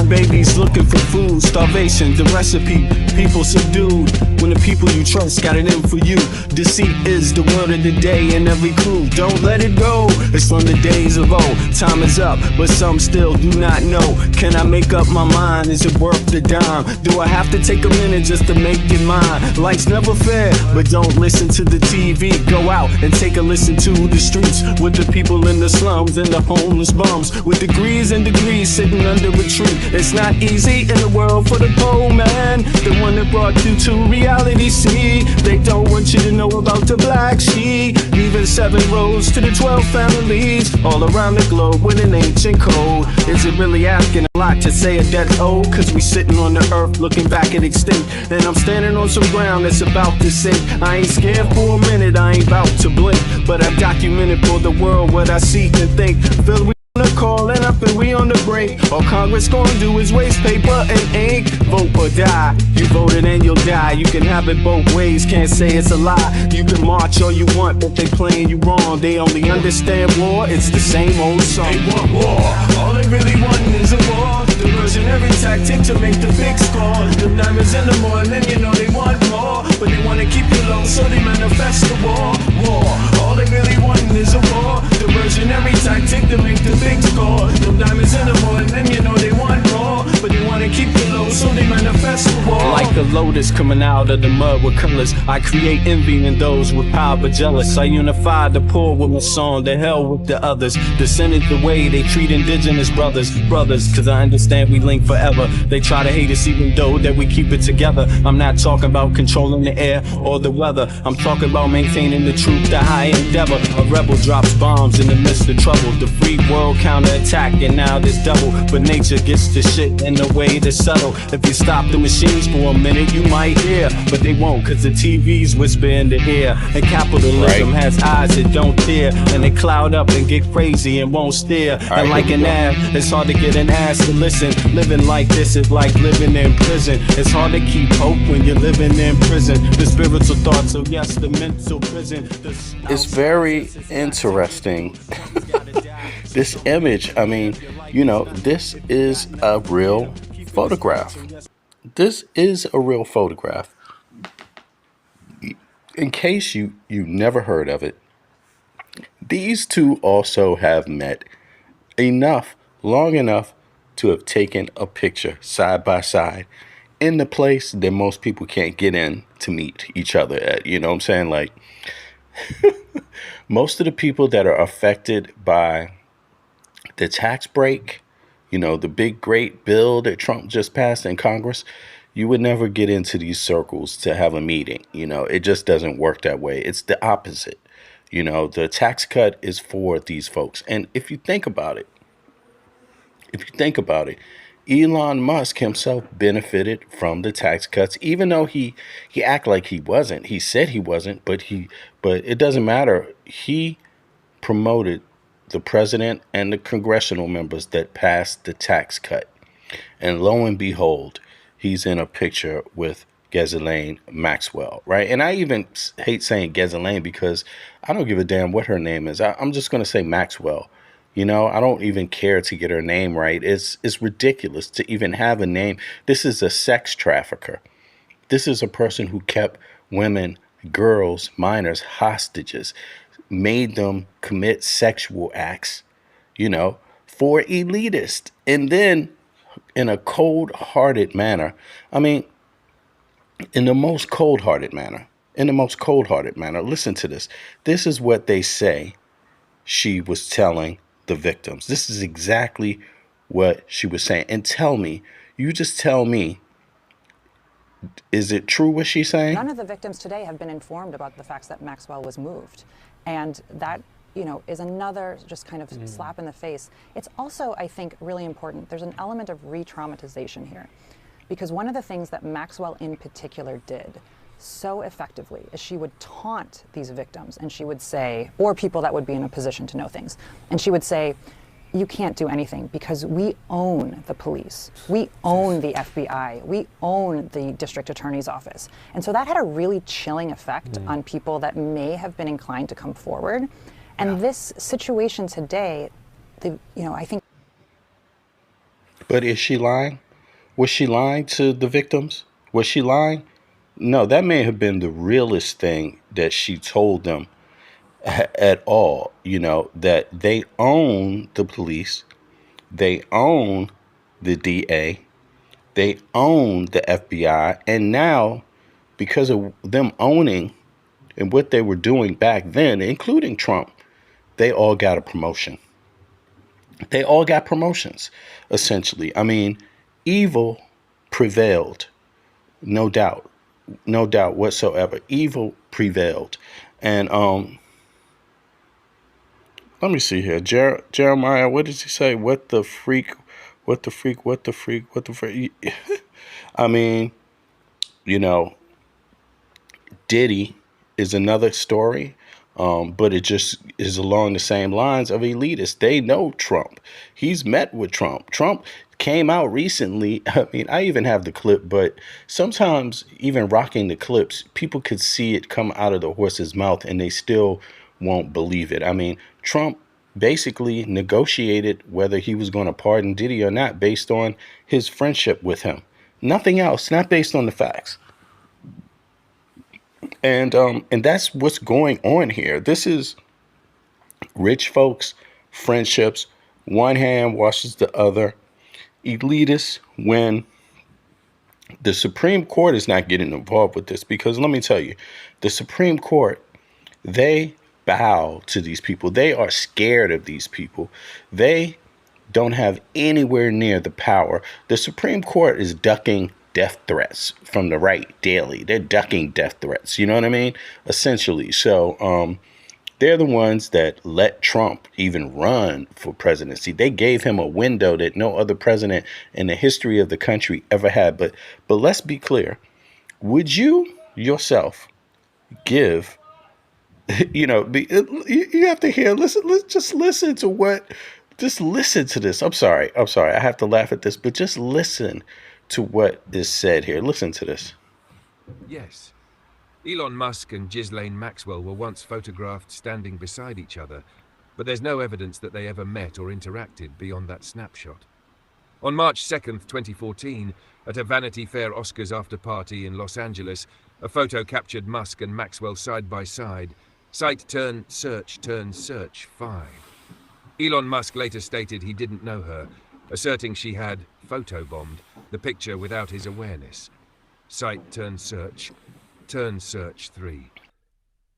babies looking for food. Starvation, the recipe, people subdued. When the people you trust got it in for you. Deceit is the word of the day in every clue. Don't let it go, it's from the days of old. Time is up, but some still do not know. Can I make up my mind? Is it worth the dime? Do I have to take a minute just to make it mine? Life's never fair, but don't listen to the TV. Go out and take a listen to the streets with the people in the slums and the homeless bums with degrees and degrees sitting under a tree. It's not easy in the world for the poor man, the one that brought you to reality. See, they don't want you to know about the black sheep. Even 7 roads to the 12 families all around the globe with an ancient code. Is it really asking a lot to say a dead old? Cause we sitting on the earth looking back at extinct. And I'm standing on some ground that's about to sink. I ain't scared for a minute, I ain't about to blink, but I documented for the world what I see and think. Feel we on the call and up and we on the break. All Congress gonna do is waste paper and ink. Vote or die, you voted and you'll die. You can have it both ways, can't say it's a lie. You can march all you want, but they playing you wrong. They only understand war, it's the same old song. They want war, all they really want is a war. Diversionary tactic to make the big score. The diamonds in the morning, you know they want more, but they wanna keep you low, so they manifest the war. War, all they really want is a war. Diversionary tactic to make the big score. The diamonds in the morning, you know they want more, but they wanna keep you low, so they manifest the war. Like a lotus coming out of the mud with colors, I create envy in those with power but jealous. I unify the poor with my song, the hell with the others. Descended the way they treat indigenous brothers. Cause I understand we link forever. They try to hate us even though that we keep it together. I'm not talking about controlling the air or the weather. I'm talking about maintaining the truth, the high endeavor. A rebel drops bombs in the midst of trouble. The free world counterattack and now there's double. But nature gets the shit in the way that's subtle. If you stop the machines for a minute you might hear, but they won't cause the TV's whisper in the ear. And capitalism has eyes that don't tear, and they cloud up and get crazy and won't steer. And like an ad, it's hard to get an ass to listen. Living like this is like living in prison. It's hard to keep hope when you're living in prison. The spiritual thoughts, so yes, the mental prison. It's very interesting. This image, I mean, you know, this is a real photograph. This is a real photograph. In case you never heard of it, these two also have met long enough to have taken a picture side by side in the place that most people can't get in to meet each other at. You know what I'm saying? Like, most of the people that are affected by the tax break, you know, the big great bill that Trump just passed in Congress, you would never get into these circles to have a meeting. You know, it just doesn't work that way. It's the opposite. You know, the tax cut is for these folks. And if you think about it, Elon Musk himself benefited from the tax cuts, even though he acted like he wasn't. He said he wasn't, but it doesn't matter. He promoted the president and the congressional members that passed the tax cut. And lo and behold, he's in a picture with Ghislaine Maxwell, right? And I even hate saying Ghislaine because I don't give a damn what her name is. I'm just going to say Maxwell. You know, I don't even care to get her name right. It's ridiculous to even have a name. This is a sex trafficker. This is a person who kept women, girls, minors, hostages, made them commit sexual acts, you know, for elitist. And then in a cold-hearted manner, I mean, in the most cold-hearted manner, listen to this. This is what they say she was telling the victims. This is exactly what she was saying. And you just tell me, is it true what she's saying? None of the victims today have been informed about the facts that Maxwell was moved. And that, you know, is another just kind of slap in the face. It's also, I think, really important. There's an element of re-traumatization here. Because one of the things that Maxwell in particular did so effectively is she would taunt these victims, and she would say, or people that would be in a position to know things, and she would say, you can't do anything because we own the police, we own the FBI, we own the district attorney's office. And so that had a really chilling effect on people that may have been inclined to come forward. And this situation today, I think But is she lying? Was she lying to the victims? Was she lying? No, that may have been the realest thing that she told them at all. You know, that they own the police, they own the DA, they own the FBI, and now, because of them owning and what they were doing back then, including Trump, they all got a promotion. They all got promotions, essentially. I mean, evil prevailed, no doubt, no doubt whatsoever. Evil prevailed, and let me see here. Jeremiah, what does he say? What the freak? What the freak? What the freak? What the freak? I mean, you know, Diddy is another story, but it just is along the same lines of elitists. They know Trump. He's met with Trump. Trump came out recently. I mean, I even have the clip, but sometimes even rocking the clips, people could see it come out of the horse's mouth and they still won't believe it. I mean, Trump basically negotiated whether he was going to pardon Diddy or not based on his friendship with him. Nothing else, not based on the facts. And that's what's going on here. This is rich folks, friendships. One hand washes the other. Elitists, when the Supreme Court is not getting involved with this, because let me tell you, the Supreme Court, they bow to these people. They are scared of these people. They don't have anywhere near the power. The Supreme Court is ducking death threats from the right daily. They're ducking death threats. You know what I mean? Essentially. So they're the ones that let Trump even run for presidency. They gave him a window that no other president in the history of the country ever had. But let's be clear. Would you yourself give, you know, you have to hear, just listen to what, just listen to this. I'm sorry. I have to laugh at this, but just listen to what is said here. Listen to this. Yes. Elon Musk and Ghislaine Maxwell were once photographed standing beside each other, but there's no evidence that they ever met or interacted beyond that snapshot. On March 2nd, 2014, at a Vanity Fair Oscars after-party in Los Angeles, a photo captured Musk and Maxwell side by side. Site turn search 5. Elon Musk later stated he didn't know her, asserting she had photobombed the picture without his awareness. Site turn search 3.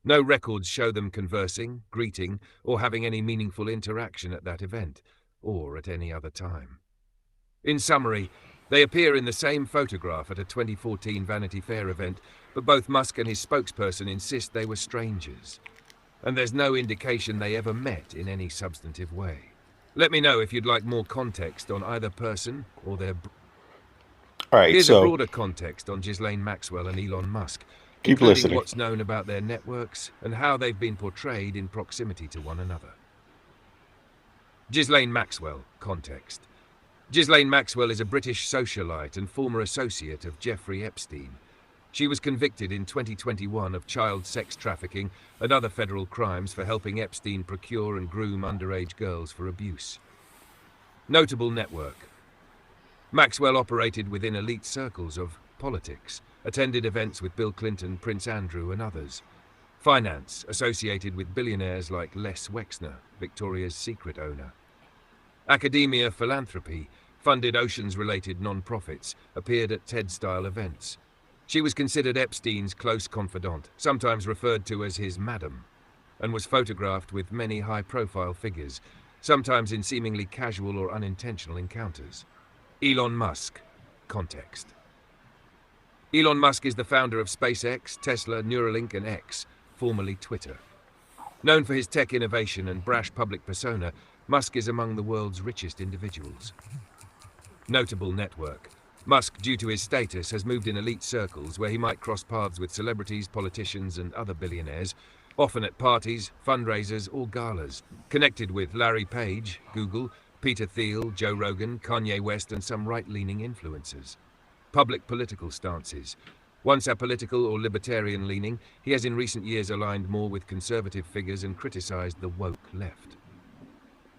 No records show them conversing, greeting, or having any meaningful interaction at that event, or at any other time. In summary, they appear in the same photograph at a 2014 Vanity Fair event, but both Musk and his spokesperson insist they were strangers. And there's no indication they ever met in any substantive way. Let me know if you'd like more context on either person or their... All right, Here's a broader context on Ghislaine Maxwell and Elon Musk, keep including listening. What's known about their networks and how they've been portrayed in proximity to one another. Ghislaine Maxwell, context. Ghislaine Maxwell is a British socialite and former associate of Jeffrey Epstein. She was convicted in 2021 of child sex trafficking and other federal crimes for helping Epstein procure and groom underage girls for abuse. Notable network. Maxwell operated within elite circles of politics, attended events with Bill Clinton, Prince Andrew, and others. Finance, associated with billionaires like Les Wexner, Victoria's Secret owner. Academia, philanthropy, funded oceans-related non-profits, appeared at TED-style events. She was considered Epstein's close confidant, sometimes referred to as his madam, and was photographed with many high-profile figures, sometimes in seemingly casual or unintentional encounters. Elon Musk, context. Elon Musk is the founder of SpaceX, Tesla, Neuralink, and X, formerly Twitter. Known for his tech innovation and brash public persona, Musk is among the world's richest individuals. Notable network. Musk, due to his status, has moved in elite circles where he might cross paths with celebrities, politicians, and other billionaires, often at parties, fundraisers, or galas. Connected with Larry Page, Google, Peter Thiel, Joe Rogan, Kanye West, and some right-leaning influencers. Public political stances. Once apolitical or libertarian-leaning, he has in recent years aligned more with conservative figures and criticized the woke left.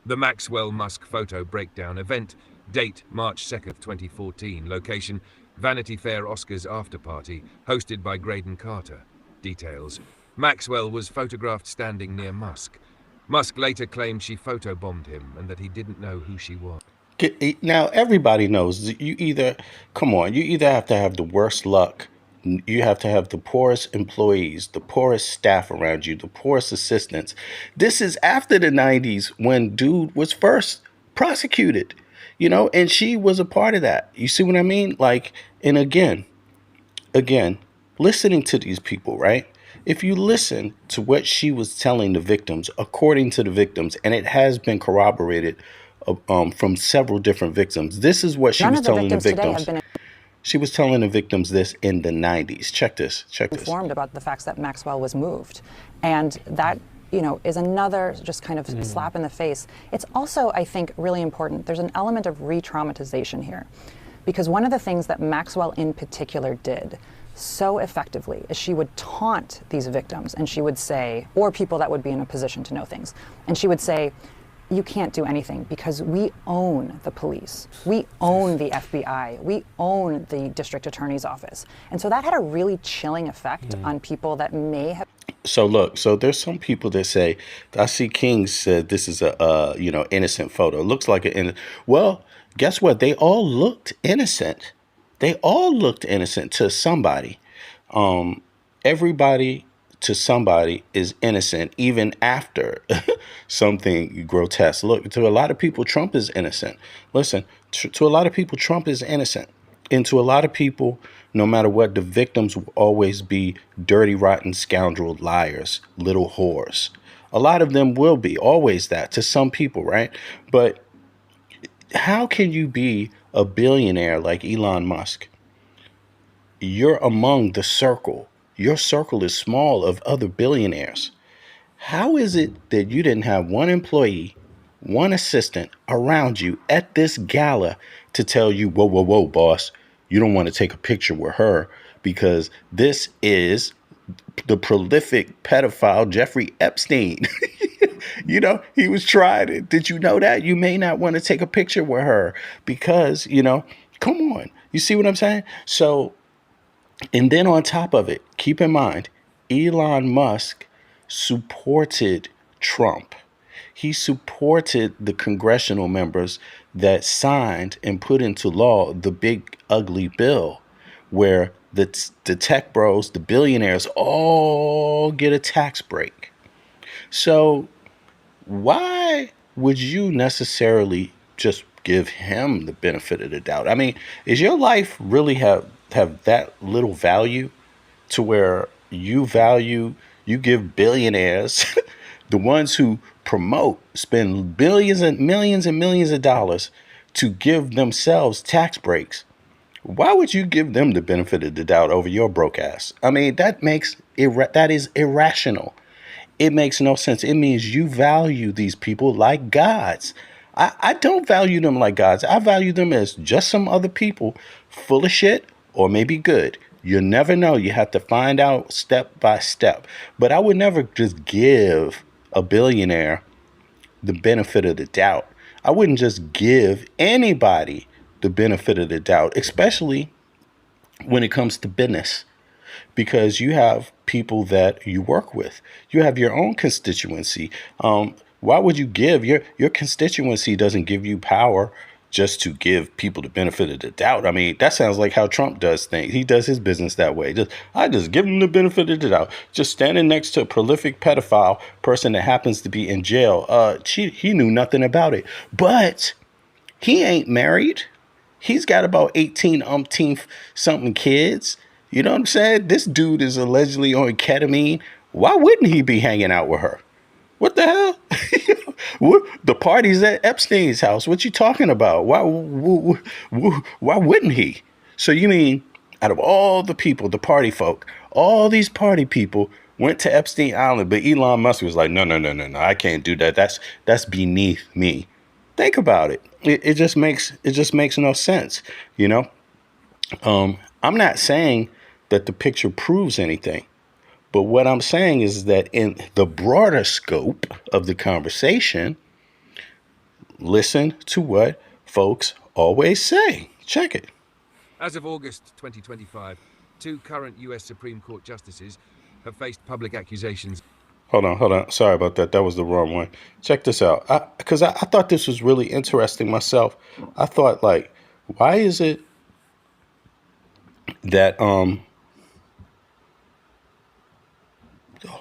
The Maxwell-Musk photo breakdown event, Date, March 2nd, 2014. Location, Vanity Fair Oscars after party, hosted by Graydon Carter. Details. Maxwell was photographed standing near Musk. Musk later claimed she photobombed him and that he didn't know who she was. Now, everybody knows that you either, come on, you either have to have the worst luck, you have to have the poorest employees, the poorest staff around you, the poorest assistants. This is after the 90s when dude was first prosecuted, and she was a part of that. You see what I mean? Like, and again, listening to these people, right? If you listen to what she was telling the victims, according to the victims, and it has been corroborated from several different victims, this is what she was telling the victims. She was telling the victims this in the 90s. Check this. Informed about the facts that Maxwell was moved. And that, is another just kind of slap in the face. It's also, I think, really important. There's an element of re-traumatization here. Because one of the things that Maxwell in particular did so effectively is she would taunt these victims, and she would say, or people that would be in a position to know things, and she would say, you can't do anything because we own the police, we own the FBI, we own the district attorney's office. And so that had a really chilling effect on people that may have. So look, so there's some people that say, I see King said this is a innocent photo. It looks like well, guess what? They all looked innocent. They all looked innocent to somebody. Everybody to somebody is innocent, even after something grotesque. Look, to a lot of people, Trump is innocent. Listen, to a lot of people, Trump is innocent. And to a lot of people, no matter what, the victims will always be dirty, rotten, scoundrel, liars, little whores. A lot of them will be, always that, to some people, right? But how can you be a billionaire like Elon Musk? You're among the circle. Your circle is small of other billionaires. How is it that you didn't have one employee, one assistant around you at this gala to tell you, whoa, boss, you don't want to take a picture with her because this is the prolific pedophile Jeffrey Epstein. He was tried. Did you know that? You may not want to take a picture with her because, come on. You see what I'm saying? So, and then on top of it, keep in mind, Elon Musk supported Trump. He supported the congressional members that signed and put into law the big ugly bill where the tech bros, the billionaires all get a tax break. So why would you necessarily just give him the benefit of the doubt? I mean, is your life really have that little value to where you give billionaires, the ones who spend billions and millions of dollars to give themselves tax breaks? Why would you give them the benefit of the doubt over your broke ass? I mean, that is irrational. It makes no sense. It means you value these people like gods. I don't value them like gods. I value them as just some other people full of shit or maybe good. You never know. You have to find out step by step. But I would never just give a billionaire the benefit of the doubt. I wouldn't just give anybody the benefit of the doubt, especially when it comes to business, because you have people that you work with. You have your own constituency. Why would you give your constituency doesn't give you power just to give people the benefit of the doubt? I mean, that sounds like how Trump does things. He does his business that way. I just give him the benefit of the doubt. Just standing next to a prolific pedophile person that happens to be in jail. He knew nothing about it, but he ain't married. He's got about 18 umpteenth something kids. You know what I'm saying? This dude is allegedly on ketamine. Why wouldn't he be hanging out with her? What the hell? The party's at Epstein's house. What you talking about? Why wouldn't he? So you mean out of all the people, the party folk, all these party people went to Epstein Island, but Elon Musk was like, no, I can't do that. That's beneath me. Think about it. It just makes no sense. I'm not saying that the picture proves anything. But what I'm saying is that in the broader scope of the conversation, listen to what folks always say. Check it. As of August 2025, 2 current US Supreme Court justices have faced public accusations. Hold on. Sorry about that. That was the wrong one. Check this out. Because I thought this was really interesting myself. I thought, like, why is it that hold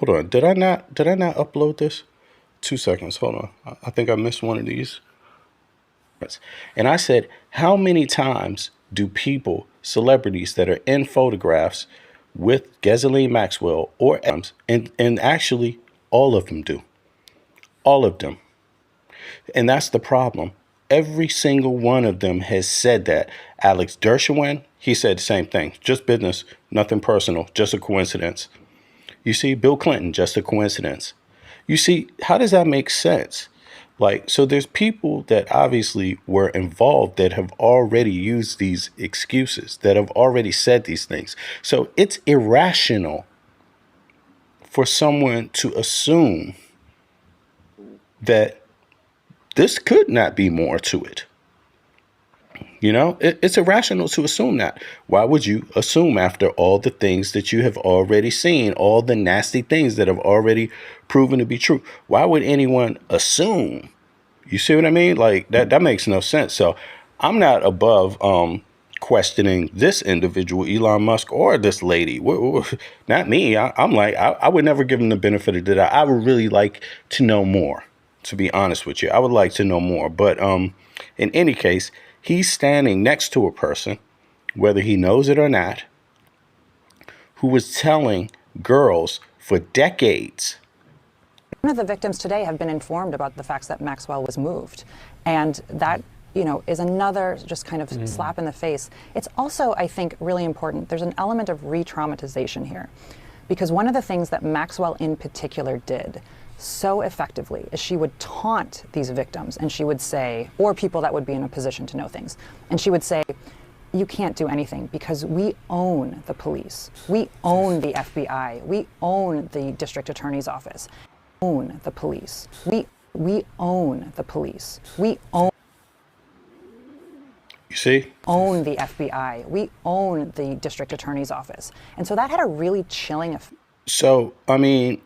on. Did I not upload this? 2 seconds. Hold on. I think I missed one of these. And I said, how many times do people, celebrities that are in photographs with Ghislaine Maxwell or and actually all of them do. All of them. And that's the problem. Every single one of them has said that. Alex Dershowitz, he said the same thing. Just business, nothing personal, just a coincidence. You see, Bill Clinton, just a coincidence. You see, how does that make sense? Like, so there's people that obviously were involved that have already used these excuses, that have already said these things. So it's irrational for someone to assume that this could not be more to it. You know, it's irrational to assume that. Why would you assume after all the things that you have already seen, all the nasty things that have already proven to be true? Why would anyone assume? You see what I mean? Like that makes no sense. So I'm not above questioning this individual, Elon Musk, or this lady. Not me. I'm like, I would never give them the benefit of the doubt. I would really like to know more, to be honest with you. I would like to know more. But in any case, he's standing next to a person, whether he knows it or not, who was telling girls for decades. One of the victims today have been informed about the facts that Maxwell was moved. And that, you know, is another just kind of slap in the face. It's also, I think, really important. There's an element of re-traumatization here. Because one of the things that Maxwell in particular did so effectively is she would taunt these victims, and she would say, or people that would be in a position to know things, and she would say, you can't do anything because we own the police. We own the FBI. We own the district attorney's office. Own the police. We own the police. We own. You see? Own the FBI. We own the district attorney's office. And so that had a really chilling effect. So, I mean,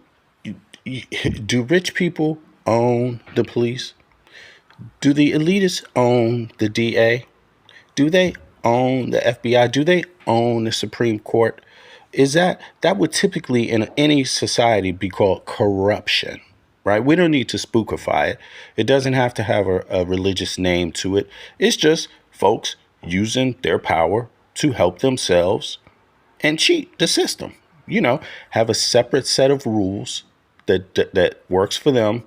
do rich people own the police? Do the elitists own the DA? Do they own the FBI? Do they own the Supreme Court? Is that would typically in any society be called corruption, right? We don't need to spookify it. It doesn't have to have a religious name to it. It's just folks using their power to help themselves and cheat the system. You know, have a separate set of rules that works for them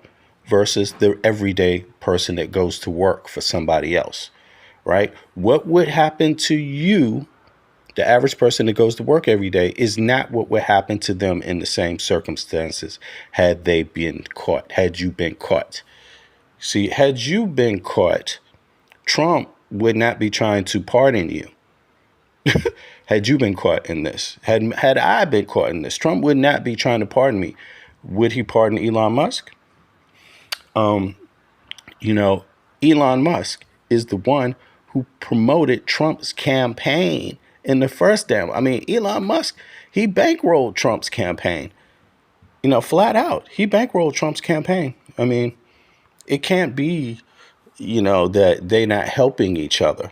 versus the everyday person that goes to work for somebody else, right? What would happen to you, the average person that goes to work every day, is not what would happen to them in the same circumstances had they been caught, had you been caught. See, had you been caught, Trump would not be trying to pardon you. Had you been caught in this, had I been caught in this, Trump would not be trying to pardon me. Would he pardon Elon Musk? You know, Elon Musk is the one who promoted Trump's campaign in the first damn. I mean, Elon Musk, he bankrolled Trump's campaign. You know, flat out, he bankrolled Trump's campaign. I mean, it can't be, you know, that they're not helping each other.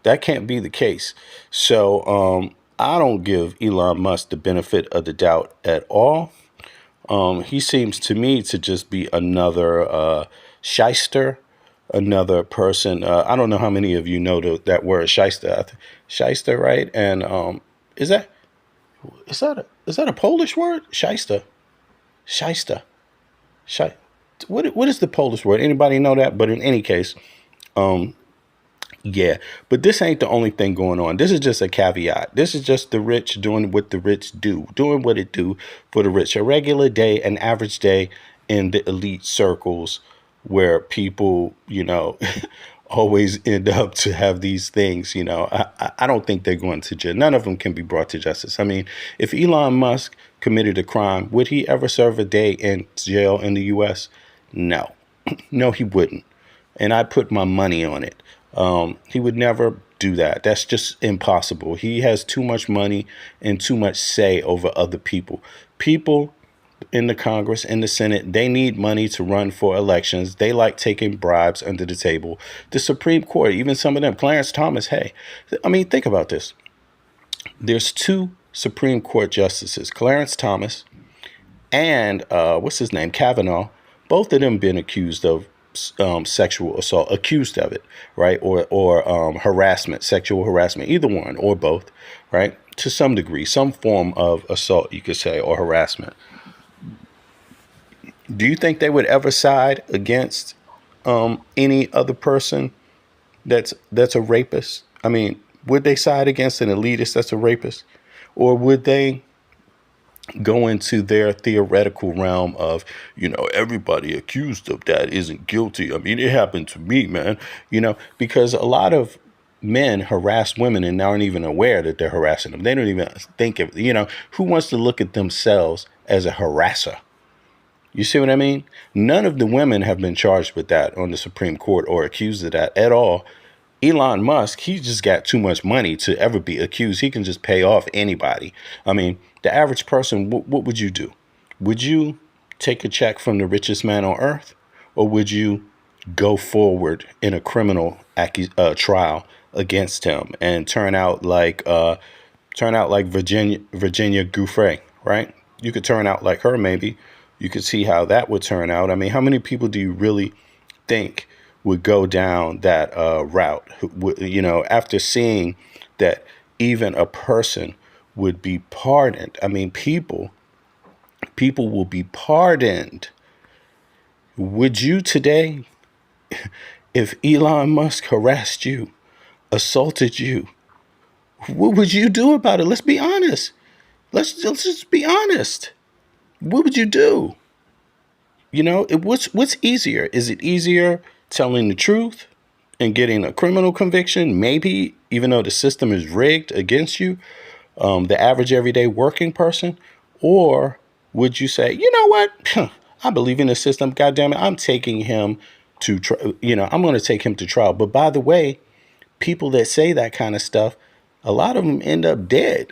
That can't be the case. So I don't give Elon Musk the benefit of the doubt at all. He seems to me to just be another shyster, another person. I don't know how many of you know that word shyster. Shyster, right? And is that a Polish word? Shyster. Shyster. What is the Polish word? Anybody know that? But in any case, yeah, but this ain't the only thing going on. This is just a caveat. This is just the rich doing what the rich do, doing what it do for the rich. A regular day, an average day in the elite circles where people, you know, always end up to have these things. You know, I don't think they're going to jail. None of them can be brought to justice. I mean, if Elon Musk committed a crime, would he ever serve a day in jail in the U.S.? No, no, he wouldn't. And I put my money on it. He would never do that. That's just impossible. He has too much money and too much say over other people. People in the Congress, in the Senate, they need money to run for elections. They like taking bribes under the table. The Supreme Court, even some of them, Clarence Thomas, hey, I mean, think about this. There's two Supreme Court justices, Clarence Thomas and what's his name, Kavanaugh. Both of them been accused of sexual assault, accused of it, right? Or harassment, sexual harassment, either one or both, right? To some degree, some form of assault, you could say, or harassment. Do you think they would ever side against any other person that's a rapist? I mean, would they side against an elitist that's a rapist, or would they go into their theoretical realm of, everybody accused of that isn't guilty? I mean, it happened to me, man. Because a lot of men harass women and aren't even aware that they're harassing them. They don't even think of, who wants to look at themselves as a harasser? You see what I mean? None of the women have been charged with that on the Supreme Court or accused of that at all. Elon Musk, he just got too much money to ever be accused. He can just pay off anybody. I mean, the average person, what would you do? Would you take a check from the richest man on earth, or would you go forward in a criminal trial against him and turn out like Virginia Giuffre, right? You could turn out like her, maybe. You could see how that would turn out. I mean, how many people do you really think would go down that route? After seeing that even a person would be pardoned. I mean, people will be pardoned. Would you today, if Elon Musk harassed you, assaulted you, what would you do about it? Let's be honest. Let's just be honest. What would you do? What's easier? Is it easier telling the truth and getting a criminal conviction? Maybe, even though the system is rigged against you, the average everyday working person? Or would you say, you know what? I believe in the system. God damn it. I'm taking him to, I'm going to take him to trial. But by the way, people that say that kind of stuff, a lot of them end up dead.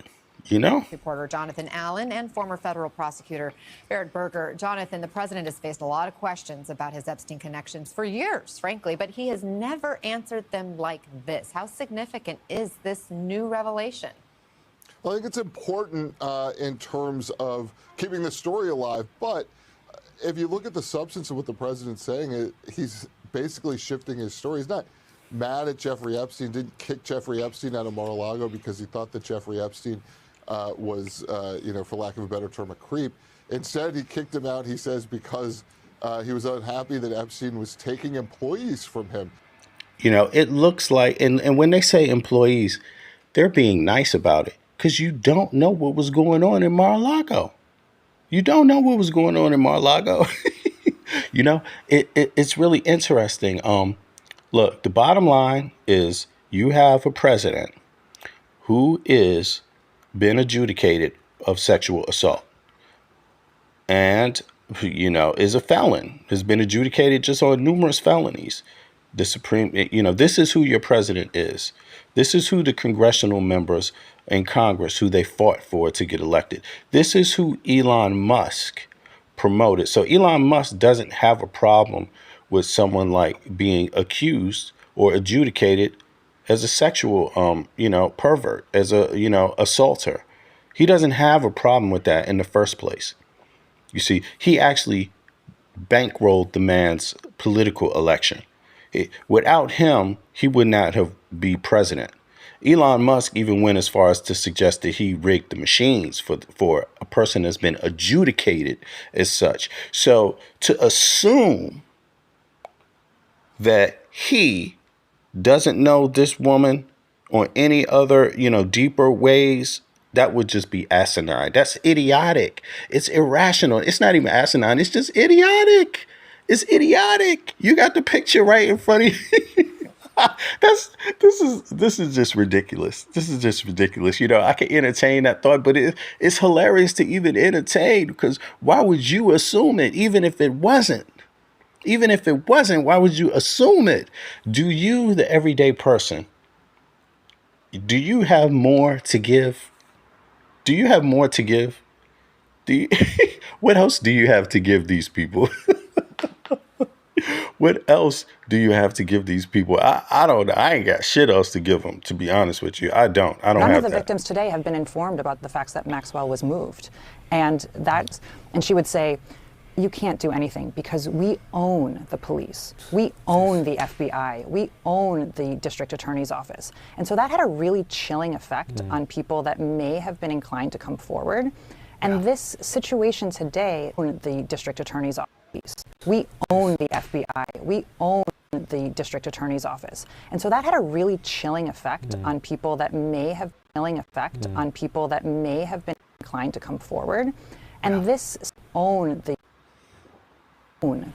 Reporter Jonathan Allen and former federal prosecutor Barrett Berger. Jonathan, the president has faced a lot of questions about his Epstein connections for years, frankly, but he has never answered them like this. How significant is this new revelation? Well, I think it's important in terms of keeping the story alive. But if you look at the substance of what the president's saying, he's basically shifting his story. He's not mad at Jeffrey Epstein, didn't kick Jeffrey Epstein out of Mar-a-Lago because he thought that Jeffrey Epstein was, for lack of a better term, a creep. Instead, he kicked him out, he says, because he was unhappy that Epstein was taking employees from him. It looks like, and when they say employees, they're being nice about it, because you don't know what was going on in Mar-a-Lago. You don't know what was going on in Mar-a-Lago. It's really interesting. Look, the bottom line is you have a president who is been adjudicated of sexual assault and, is a felon, has been adjudicated just on numerous felonies. The Supreme, this is who your president is. This is who the congressional members in Congress, who they fought for to get elected. This is who Elon Musk promoted. So Elon Musk doesn't have a problem with someone like being accused or adjudicated as a sexual, pervert, as a, assaulter. He doesn't have a problem with that in the first place. You see, he actually bankrolled the man's political election. Without him, he would not have been president. Elon Musk even went as far as to suggest that he rigged the machines for a person that's been adjudicated as such. So to assume that he doesn't know this woman or any other, deeper ways, that would just be asinine. That's idiotic. It's irrational. It's not even asinine. It's just idiotic. It's idiotic. You got the picture right in front of you. This is just ridiculous. This is just ridiculous. I can entertain that thought, but it's hilarious to even entertain, because why would you assume it, even if it wasn't? Even if it wasn't, why would you assume it? Do you, the everyday person, do you have more to give? Do you have more to give? Do you, what else do you have to give these people? What else do you have to give these people? I don't know. I ain't got shit else to give them, to be honest with you. I don't None have of the that. victims today have been informed about the facts that Maxwell was moved. And she would say, you can't do anything because we own the police. We own the FBI. We own the district attorney's office. And so that had a really chilling effect on people that may have been inclined to come forward. And this situation today, the district attorney's office, we own the FBI. We own the district attorney's office. And so that had a really chilling effect on people that may have been inclined to come forward. And this own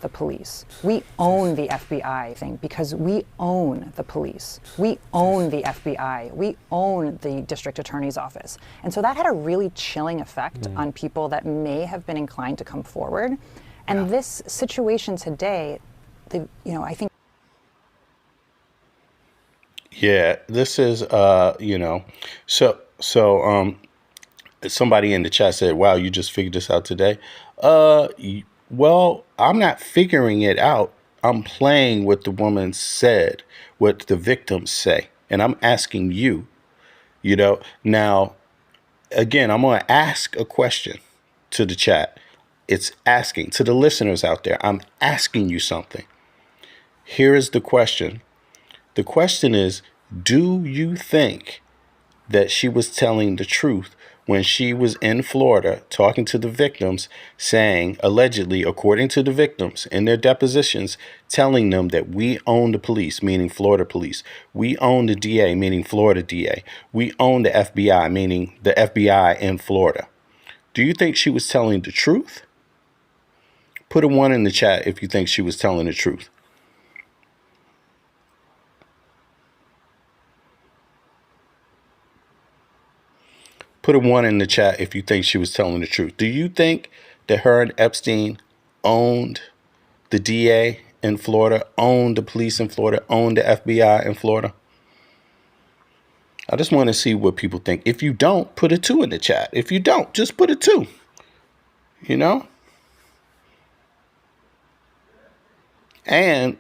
the police. We own the FBI thing because we own the police. We own the FBI. We own the district attorney's office. And so that had a really chilling effect on people that may have been inclined to come forward. And this situation today, I think. Yeah, this is, somebody in the chat said, wow, you just figured this out today. Well, I'm not figuring it out. I'm playing what the woman said, what the victims say. And I'm asking you, now, again, I'm going to ask a question to the chat. It's asking to the listeners out there. I'm asking you something. Here is the question. The question is, do you think that she was telling the truth when she was in Florida talking to the victims, saying, allegedly, according to the victims in their depositions, telling them that we own the police, meaning Florida police. We own the DA, meaning Florida DA. We own the FBI, meaning the FBI in Florida. Do you think she was telling the truth? Put a 1 in the chat if you think she was telling the truth. Put a 1 in the chat if you think she was telling the truth. Do you think that her and Epstein owned the DA in Florida, owned the police in Florida, owned the FBI in Florida? I just want to see what people think. If you don't, put a 2 in the chat. If you don't, just put a 2. And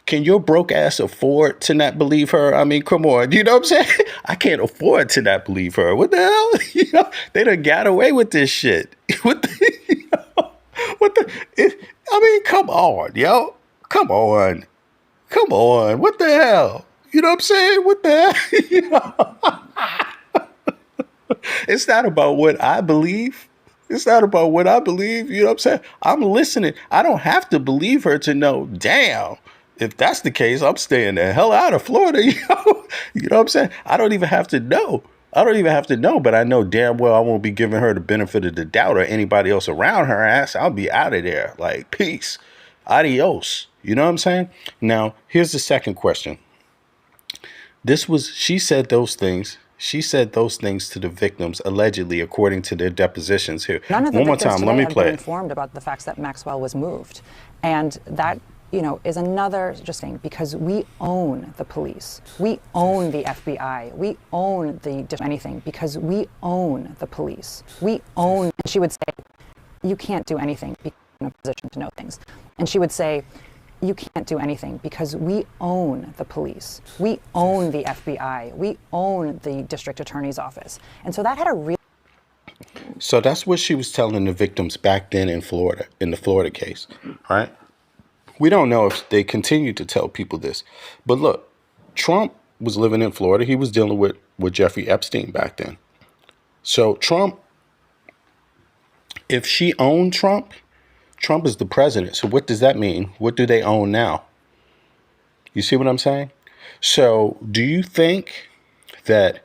can your broke ass afford to not believe her? I mean, come on. You know what I'm saying? I can't afford to not believe her. What the hell? They done got away with this shit. I mean, come on, yo. Come on. What the hell? You know what I'm saying? What the hell? It's not about what I believe. You know what I'm saying? I'm listening. I don't have to believe her to know, damn, if that's the case, I'm staying the hell out of Florida. You know what I'm saying? I don't even have to know. But I know damn well I won't be giving her the benefit of the doubt or anybody else around her ass. I'll be out of there. Like, peace. Adios. You know what I'm saying? Now, here's the second question. She said those things. She said those things to the victims, allegedly, according to their depositions here. None of the One more victims time, today let me have play been it. informed about the facts that Maxwell was moved. And that, is another just thing, because we own the police. We own the FBI. We own anything because we own the police. We own, and she would say, you can't do anything because you're in a position to know things. And she would say, you can't do anything because we own the police. We own the FBI. We own the district attorney's office. And so that had a real. So that's what she was telling the victims back then in Florida, in the Florida case, right? We don't know if they continue to tell people this. But look, Trump was living in Florida. He was dealing with Jeffrey Epstein back then. So Trump, if she owned Trump is the president. So what does that mean? What do they own now? You see what I'm saying? So do you think that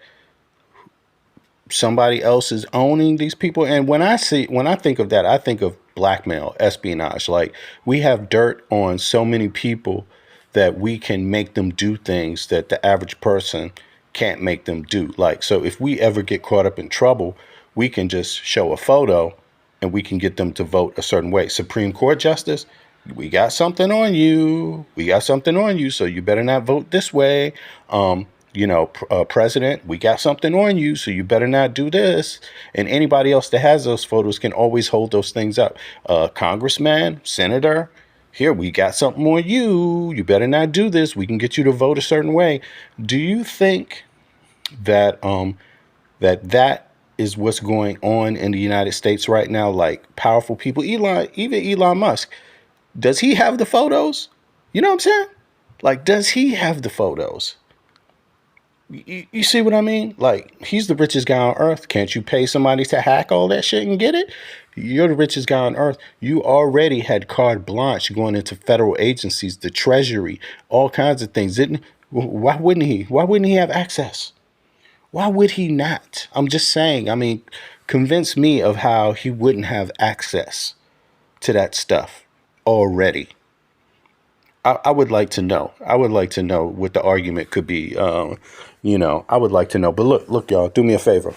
somebody else is owning these people? And when I think of that, I think of blackmail, espionage. Like, we have dirt on so many people that we can make them do things that the average person can't make them do. Like, so if we ever get caught up in trouble, we can just show a photo and we can get them to vote a certain way. Supreme Court justice, We got something on you. We got something on you. So you better not vote this way. President, we got something on you. So you better not do this. And anybody else that has those photos can always hold those things up. Congressman, senator, here, we got something on you. You better not do this. We can get you to vote a certain way. Do you think that that is what's going on in the United States right now? Like powerful people, even Elon Musk. Does he have the photos? You know what I'm saying? Like, does he have the photos? You see what I mean? Like, he's the richest guy on earth. Can't you pay somebody to hack all that shit and get it? You're the richest guy on earth. You already had carte blanche going into federal agencies, the Treasury, all kinds of things. Why wouldn't he? Why wouldn't he have access? Why would he not? I'm just saying. I mean, convince me of how he wouldn't have access to that stuff already. I would like to know. I would like to know what the argument could be. I would like to know. But look, y'all, do me a favor.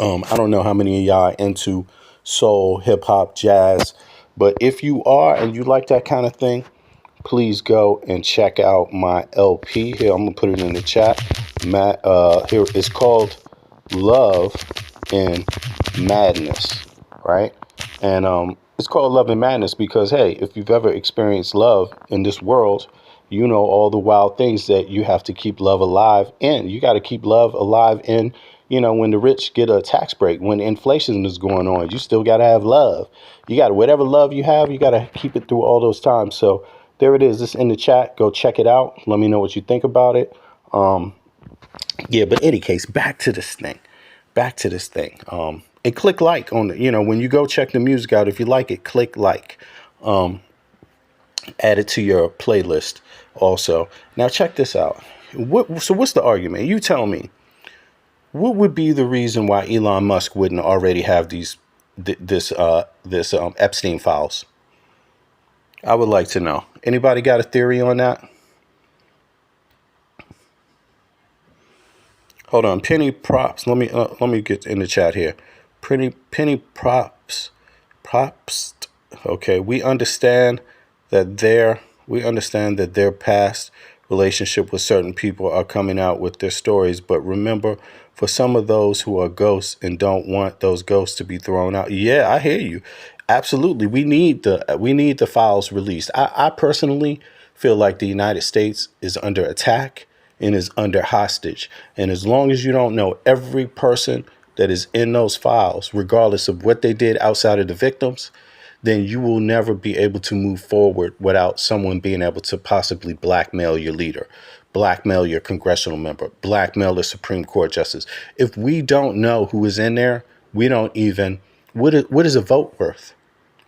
I don't know how many of y'all are into soul, hip hop, jazz, but if you are and you like that kind of thing, please go and check out my LP here. I'm gonna put it in the chat. Here it's called Love and Madness, right? And it's called Love and Madness because, hey, if you've ever experienced love in this world, you know all the wild things that you have to keep love alive in. You got to keep love alive in, when the rich get a tax break, when inflation is going on, you still got to have love. You got to, whatever love you have, you got to keep it through all those times. So there it is. It's in the chat. Go check it out. Let me know what you think about it. Yeah, but in any case, back to this thing. And click like on the, when you go check the music out, if you like it, click like. Add it to your playlist also. Now check this out. So what's the argument? You tell me. What would be the reason why Elon Musk wouldn't already have this Epstein files? I would like to know. Anybody got a theory on that? Hold on, penny props. Let me get in the chat here. Penny props. Okay, we understand that their past relationship with certain people are coming out with their stories, but remember, for some of those who are ghosts and don't want those ghosts to be thrown out. Yeah, I hear you. Absolutely, we need the files released. I personally feel like the United States is under attack and is under hostage. And as long as you don't know every person that is in those files, regardless of what they did outside of the victims, then you will never be able to move forward without someone being able to possibly blackmail your leader, blackmail your congressional member, blackmail the Supreme Court justice. If we don't know who is in there, we don't even, what is a vote worth?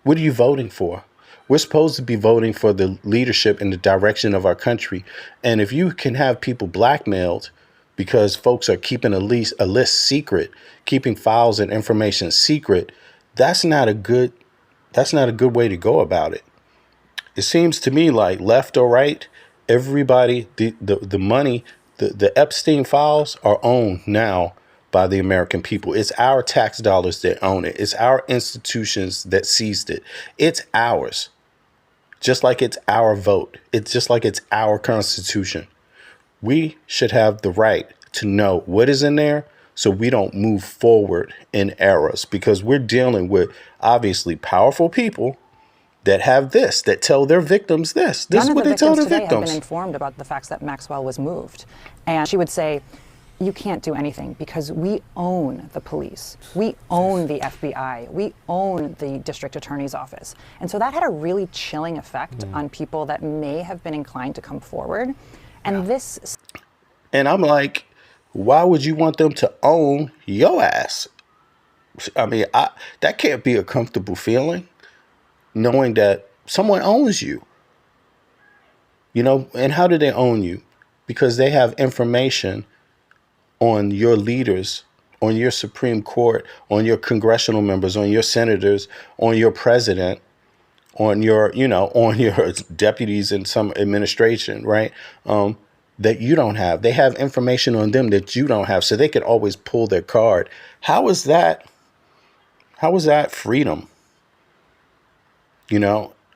What are you voting for? We're supposed to be voting for the leadership and the direction of our country. And if you can have people blackmailed because folks are keeping a list secret, keeping files and information secret, that's not a good way to go about it. It seems to me like left or right, everybody, the money, the Epstein files are owned now by the American people. It's our tax dollars that own it. It's our institutions that seized it. It's ours. Just like it's our vote. It's just like it's our Constitution. We should have the right to know what is in there so we don't move forward in errors, because we're dealing with obviously powerful people that have this, that tell their victims this. This is what they tell their victims. None of the victims today have been informed about the facts that Maxwell was moved. And she would say, you can't do anything because we own the police. We own the FBI. We own the district attorney's office. And so that had a really chilling effect on people that may have been inclined to come forward. And this. And I'm like, why would you want them to own your ass? I mean, that can't be a comfortable feeling, knowing that someone owns you. And how do they own you? Because they have information on your leaders, on your Supreme Court, on your congressional members, on your senators, on your president, on your deputies in some administration, right? That you don't have. They have information on them that you don't have, so they could always pull their card. How is that freedom?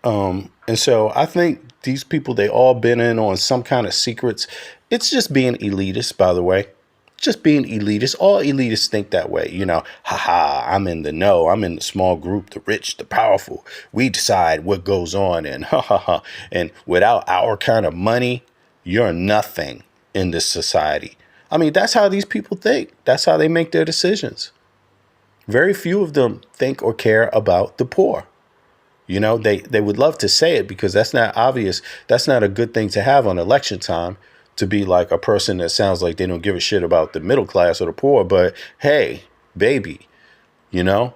And so I think these people, they all been in on some kind of secrets. It's just being elitist, by the way. Just being elitist. All elitists think that way. You know, haha, I'm in the know. I'm in the small group, the rich, the powerful. We decide what goes on, and ha ha ha. And without our kind of money, you're nothing in this society. I mean, that's how these people think. That's how they make their decisions. Very few of them think or care about the poor. You know, they would love to say it because that's not obvious. That's not a good thing to have on election time, to be like a person that sounds like they don't give a shit about the middle class or the poor. But hey, baby, you know,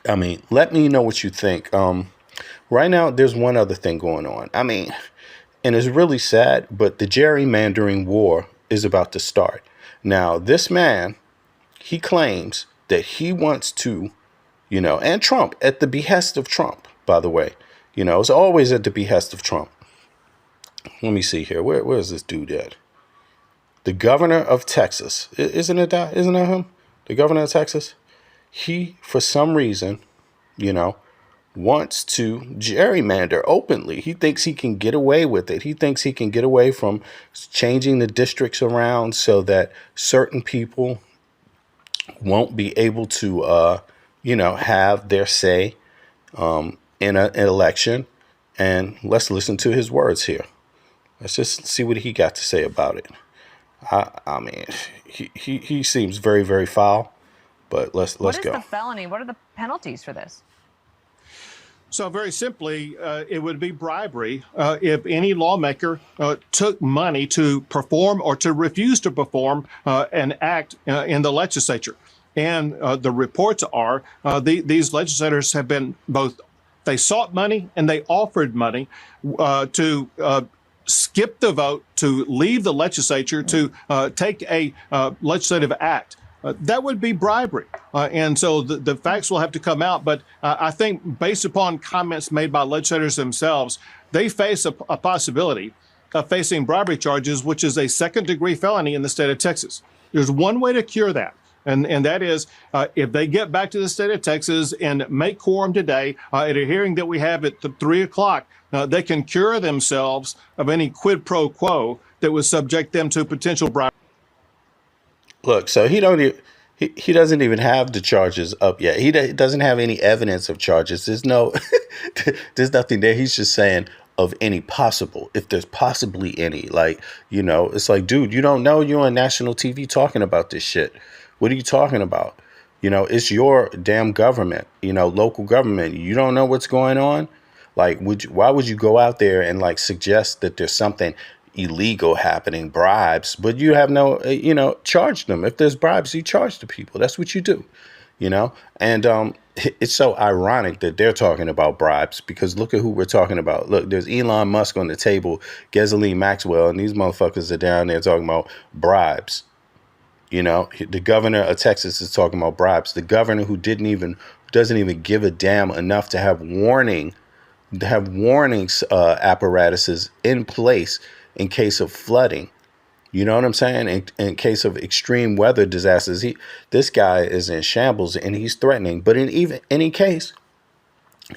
I mean, let me know what you think. Right now, there's one other thing going on. I mean, and it's really sad, but the gerrymandering war is about to start. Now, this man, he claims that he wants to, you know, and Trump, at the behest of Trump, by the way, you know, it's always at the behest of Trump. Let me see here. Where is this dude at? The governor of Texas. Isn't it that? Isn't that him? The governor of Texas? He, for some reason, you know, wants to gerrymander openly. He thinks he can get away with it. He thinks he can get away from changing the districts around so that certain people won't be able to, you know, have their say in an election. And let's listen to his words here. Let's just see what he got to say about it. I mean, he seems very, very foul, but let's go. What is the felony? What are the penalties for this? So very simply, it would be bribery if any lawmaker took money to perform or to refuse to perform an act in the legislature. And the reports are these legislators have been both, they sought money and they offered money to skip the vote, to leave the legislature, to take a legislative act. That would be bribery. And so the facts will have to come out. But I think based upon comments made by legislators themselves, they face a possibility of facing bribery charges, which is a second-degree felony in the state of Texas. There's one way to cure that. And that is if they get back to the state of Texas and make quorum today at a hearing that we have at 3 o'clock, they can cure themselves of any quid pro quo that would subject them to potential bribery. Look, so he doesn't even have the charges up yet. He doesn't have any evidence of charges. There's nothing there. He's just saying of any possible, if there's possibly any. Like, you know, it's like, dude, you don't know, you're on national TV talking about this shit. What are you talking about? You know, it's your damn government, you know, local government. You don't know what's going on. Like, why would you go out there and like suggest that there's something illegal happening, bribes, but you have no, you know, charge them. If there's bribes, you charge the people. That's what you do, you know? And it's so ironic that they're talking about bribes because look at who we're talking about. Look, there's Elon Musk on the table, Maxwell, and these motherfuckers are down there talking about bribes. You know, the governor of Texas is talking about bribes. The governor who doesn't even give a damn enough to have warnings apparatuses in place in case of flooding. You know what I'm saying? In case of extreme weather disasters, this guy is in shambles and he's threatening. But in any case,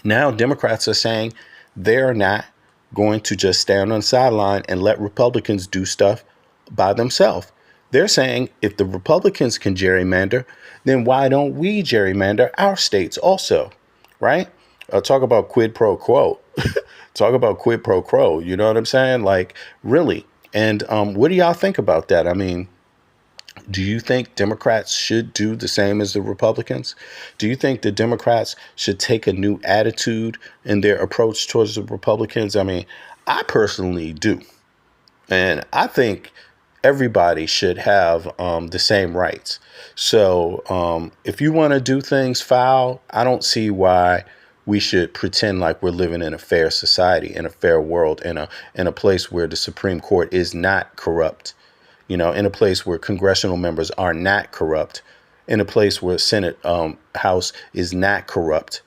now Democrats are saying they're not going to just stand on the sideline and let Republicans do stuff by themselves. They're saying if the Republicans can gerrymander, then why don't we gerrymander our states also, right? Talk about quid pro quo. Talk about quid pro quo. You know what I'm saying? Like, really. And what do y'all think about that? I mean, do you think Democrats should do the same as the Republicans? Do you think the Democrats should take a new attitude in their approach towards the Republicans? I mean, I personally do. And I think everybody should have the same rights. So if you want to do things foul, I don't see why we should pretend like we're living in a fair society, in a fair world, in a place where the Supreme Court is not corrupt, you know, in a place where congressional members are not corrupt, in a place where Senate House is not corrupt.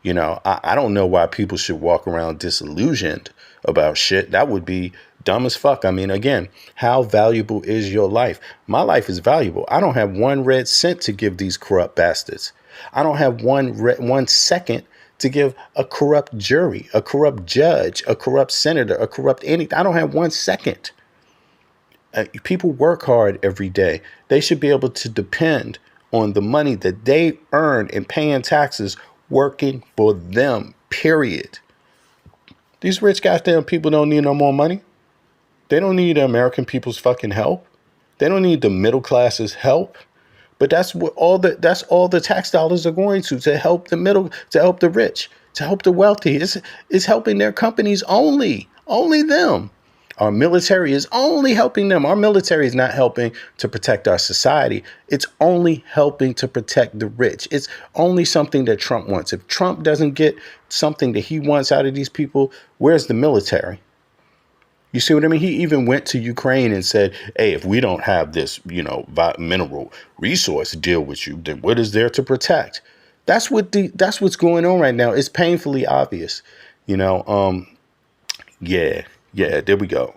You know, I don't know why people should walk around disillusioned about shit. That would be dumb as fuck. I mean, again, how valuable is your life? My life is valuable. I don't have 1 red cent to give these corrupt bastards. I don't have one second to give a corrupt jury, a corrupt judge, a corrupt senator, a corrupt anything. I don't have 1 second. People work hard every day. They should be able to depend on the money that they earn in paying taxes, working for them, period. These rich goddamn people don't need no more money. They don't need the American people's fucking help. They don't need the middle class's help. But that's all the tax dollars are going to help the middle, to help the rich, to help the wealthy. It's helping their companies only them. Our military is only helping them. Our military is not helping to protect our society. It's only helping to protect the rich. It's only something that Trump wants. If Trump doesn't get something that he wants out of these people, where's the military? You see what I mean? He even went to Ukraine and said, hey, if we don't have this, mineral resource deal with you, then what is there to protect? That's what's going on right now. It's painfully obvious, Yeah, there we go.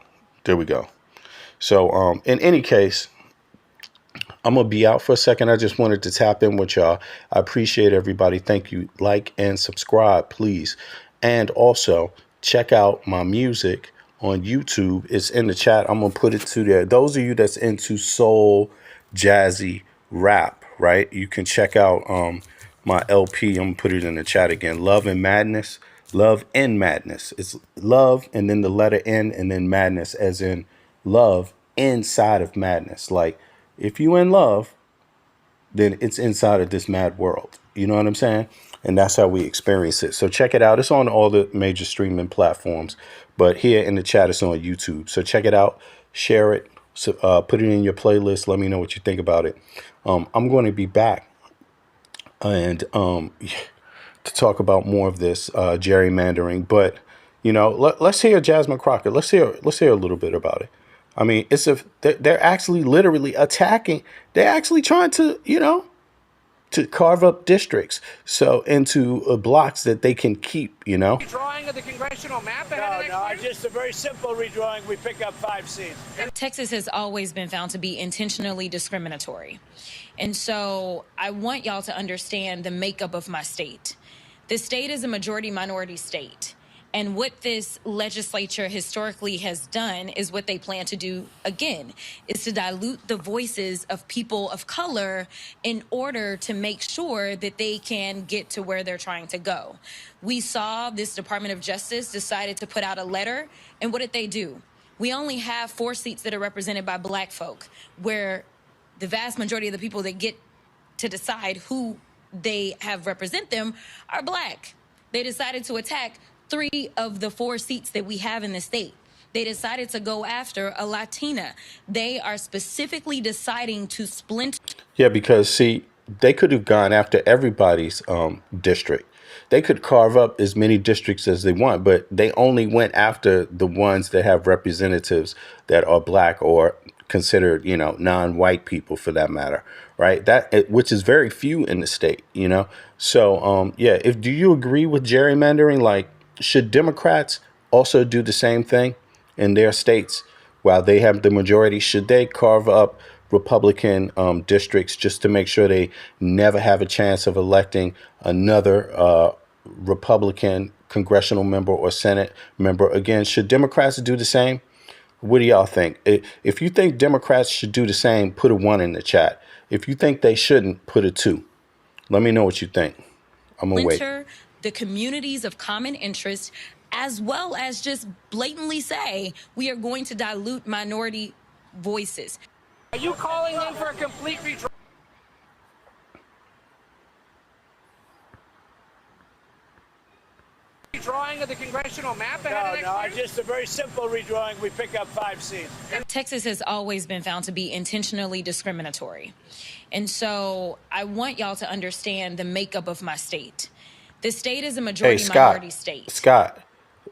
So, in any case, I'm going to be out for a second. I just wanted to tap in with y'all. I appreciate everybody. Thank you. Like and subscribe, please. And also check out my music on YouTube. It's in the chat. I'm going to put it to there. Those of you that's into soul, jazzy rap, right? You can check out my LP. I'm going to put it in the chat again. Love and Madness. Love and Madness. It's love and then the letter N and then madness, as in love inside of madness. Like if you in love, then it's inside of this mad world. You know what I'm saying? And that's how we experience it. So check it out. It's on all the major streaming platforms, but here in the chat, it's on YouTube. So check it out, share it, put it in your playlist. Let me know what you think about it. I'm going to be back and to talk about more of this gerrymandering, but let's hear Jasmine Crockett. Let's hear a little bit about it. I mean, they're actually literally attacking. They're actually trying to to carve up districts into blocks that they can keep. Redrawing of the congressional map ahead of next year? Just a very simple redrawing. We pick up 5 seats. Texas has always been found to be intentionally discriminatory. And so I want y'all to understand the makeup of my state. The state is a majority minority state. And what this legislature historically has done is what they plan to do again, is to dilute the voices of people of color in order to make sure that they can get to where they're trying to go. We saw this Department of Justice decided to put out a letter, and what did they do? We only have 4 seats that are represented by black folk, where the vast majority of the people that get to decide who they have represent them are black. They decided to attack 3 of the 4 seats that we have in the state. They decided to go after a Latina. They are specifically deciding to splinter. Yeah, because see, they could have gone after everybody's district. They could carve up as many districts as they want, but they only went after the ones that have representatives that are black or considered, non-white people for that matter, right? Which is very few in the state, So, do you agree with gerrymandering? Like, should Democrats also do the same thing in their states while they have the majority? Should they carve up Republican districts just to make sure they never have a chance of electing another Republican congressional member or Senate member again? Should Democrats do the same? What do y'all think? If you think Democrats should do the same, put a 1 in the chat. If you think they shouldn't, put a 2. Let me know what you think. I'm going to wait. The communities of common interest, as well as just blatantly say we are going to dilute minority voices. Are you calling them for a complete redrawing of the congressional map ahead of next year? Just a very simple redrawing. We pick up 5 seats. Texas has always been found to be intentionally discriminatory. And so I want y'all to understand the makeup of my state. The state is a majority minority state. Scott,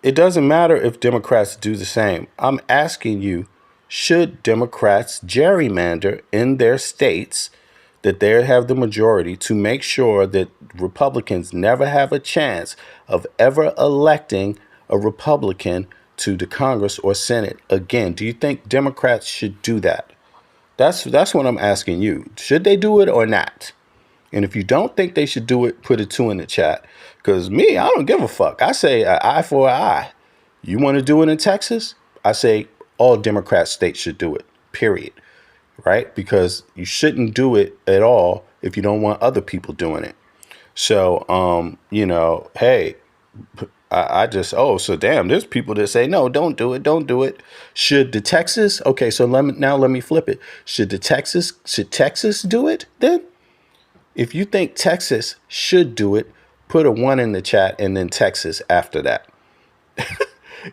it doesn't matter if Democrats do the same. I'm asking you, should Democrats gerrymander in their states that they have the majority to make sure that Republicans never have a chance of ever electing a Republican to the Congress or Senate again? Do you think Democrats should do that? That's what I'm asking you. Should they do it or not? And if you don't think they should do it, put a 2 in the chat. Because me, I don't give a fuck. I say an eye for an eye. You want to do it in Texas? I say all Democrat states should do it, period. Right? Because you shouldn't do it at all if you don't want other people doing it. So, hey, so damn, there's people that say, no, don't do it. Should the Texas, okay, so let me flip it. Should Texas do it then? If you think Texas should do it, put a 1 in the chat and then Texas after that.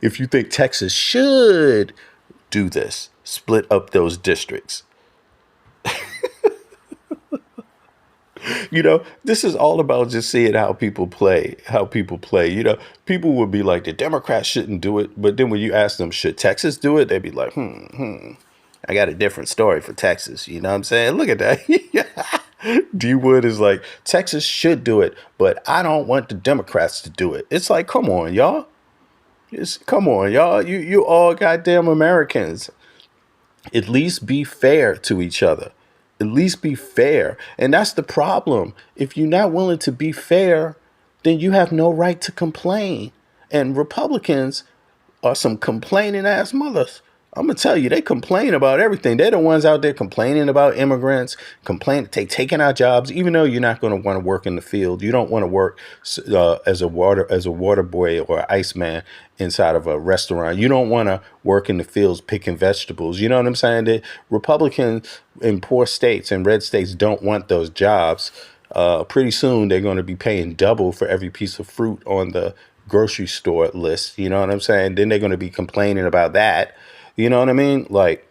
If you think Texas should do this, split up those districts. This is all about just seeing how people play. People would be like, the Democrats shouldn't do it. But then when you ask them, should Texas do it? They'd be like, I got a different story for Texas. You know what I'm saying? Look at that. D Wood is like, Texas should do it, but I don't want the Democrats to do it. It's like, come on, y'all. You all goddamn Americans. At least be fair to each other. At least be fair. And that's the problem. If you're not willing to be fair, then you have no right to complain. And Republicans are some complaining ass mothers. I'm going to tell you, they complain about everything. They're the ones out there complaining about immigrants, taking our jobs, even though you're not going to want to work in the field. You don't want to work as a water boy or iceman inside of a restaurant. You don't want to work in the fields picking vegetables. You know what I'm saying? The Republicans in poor states and red states don't want those jobs. Pretty soon, they're going to be paying double for every piece of fruit on the grocery store list. You know what I'm saying? Then they're going to be complaining about that. You know what I mean? Like,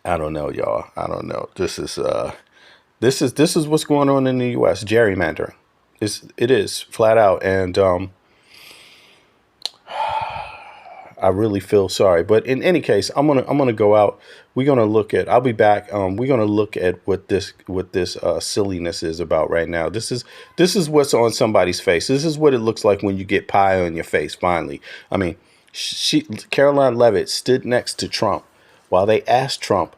I don't know, y'all. I don't know. This is what's going on in the U.S. Gerrymandering. It is flat out, and I really feel sorry. But in any case, I'm gonna go out. We're gonna look at. I'll be back. We're gonna look at what this silliness is about right now. This is what's on somebody's face. This is what it looks like when you get pie on your face. Finally, I mean. Caroline Leavitt stood next to Trump while they asked Trump,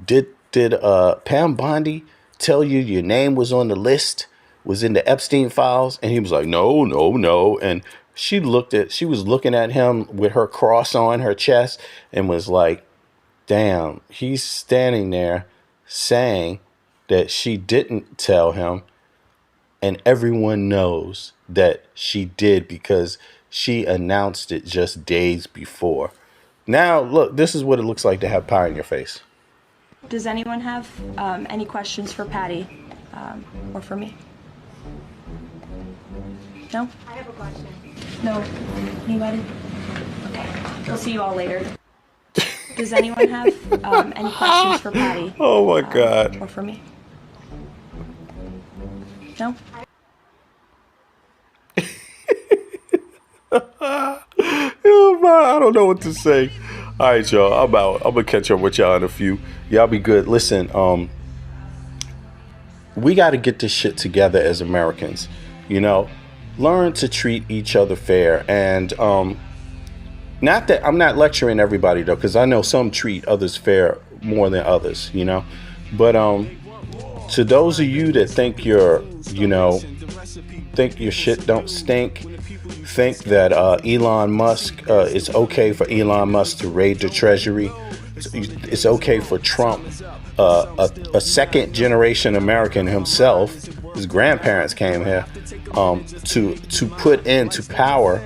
did Pam Bondi tell you your name was on the list, was in the Epstein files? And he was like, no. And she was looking at him with her cross on her chest and was like, damn, he's standing there saying that she didn't tell him. And everyone knows that she did because she announced it just days before. Now, look, this is what it looks like to have pie in your face. Does anyone have any questions for Patty or for me? No? I have a question. No? Anybody? Okay. We'll see you all later. Does anyone have any questions for Patty? Oh, my God. Or for me? No? I don't know what to say. All right, y'all. I'm out. I'm gonna catch up with y'all in a few. Y'all be good. Listen, we got to get this shit together as Americans. Learn to treat each other fair. And not that I'm not lecturing everybody though, because I know some treat others fair more than others. But to those of you that think think your shit don't stink, think that Elon Musk, it's okay for Elon Musk to raid the Treasury. It's okay for Trump, a second generation American himself, his grandparents came here, to put into power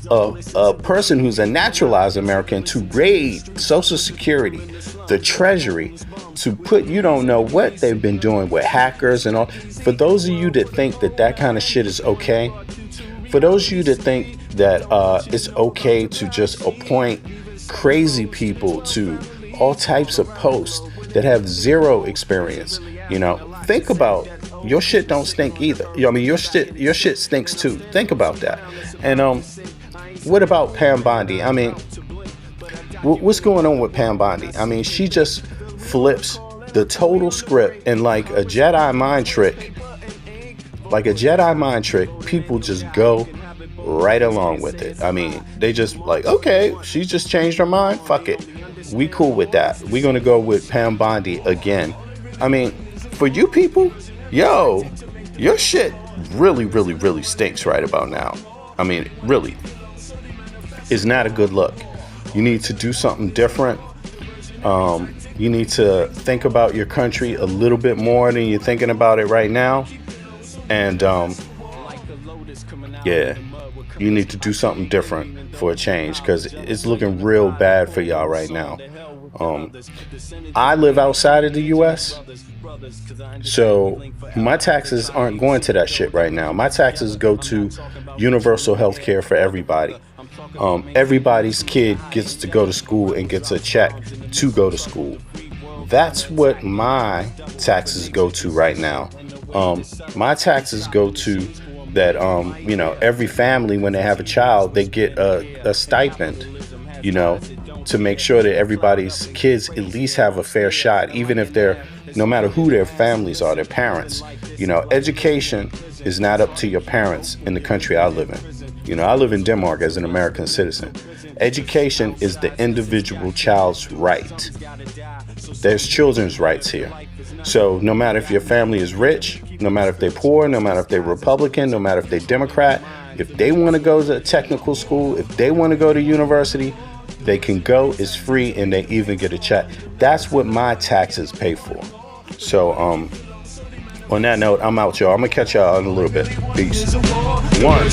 a person who's a naturalized American to raid Social Security, the Treasury, to put, you don't know what they've been doing with hackers and all. For those of you that think that kind of shit is okay, for those of you that think that it's okay to just appoint crazy people to all types of posts that have zero experience, think about your shit don't stink either. Your shit stinks too. Think about that. And what about Pam Bondi? What's going on with Pam Bondi? She just flips the total script, and like a Jedi mind trick, people just go right along with it. They just like, okay, she just changed her mind. Fuck it. We cool with that. We're going to go with Pam Bondi again. For you people, yo, your shit really, really, really stinks right about now. I mean, really, it's not a good look. You need to do something different. You need to think about your country a little bit more than you're thinking about it right now. And yeah, you need to do something different for a change, because it's looking real bad for y'all right now. I live outside of the U.S., so my taxes aren't going to that shit right now. My taxes go to universal health care for everybody. Everybody's kid gets to go to school and gets a check to go to school. That's what my taxes go to right now. My taxes go to that, every family, when they have a child, they get a stipend, to make sure that everybody's kids at least have a fair shot, even if no matter who their families are, their parents. Education is not up to your parents in the country I live in. I live in Denmark as an American citizen. Education is the individual child's right. There's children's rights here. So no matter if your family is rich, no matter if they're poor, no matter if they're Republican, no matter if they're Democrat, if they want to go to a technical school, if they want to go to university, they can go. It's free, and they even get a check. That's what my taxes pay for. So on that note, I'm out, y'all. I'm gonna catch y'all in a little bit. Peace. One.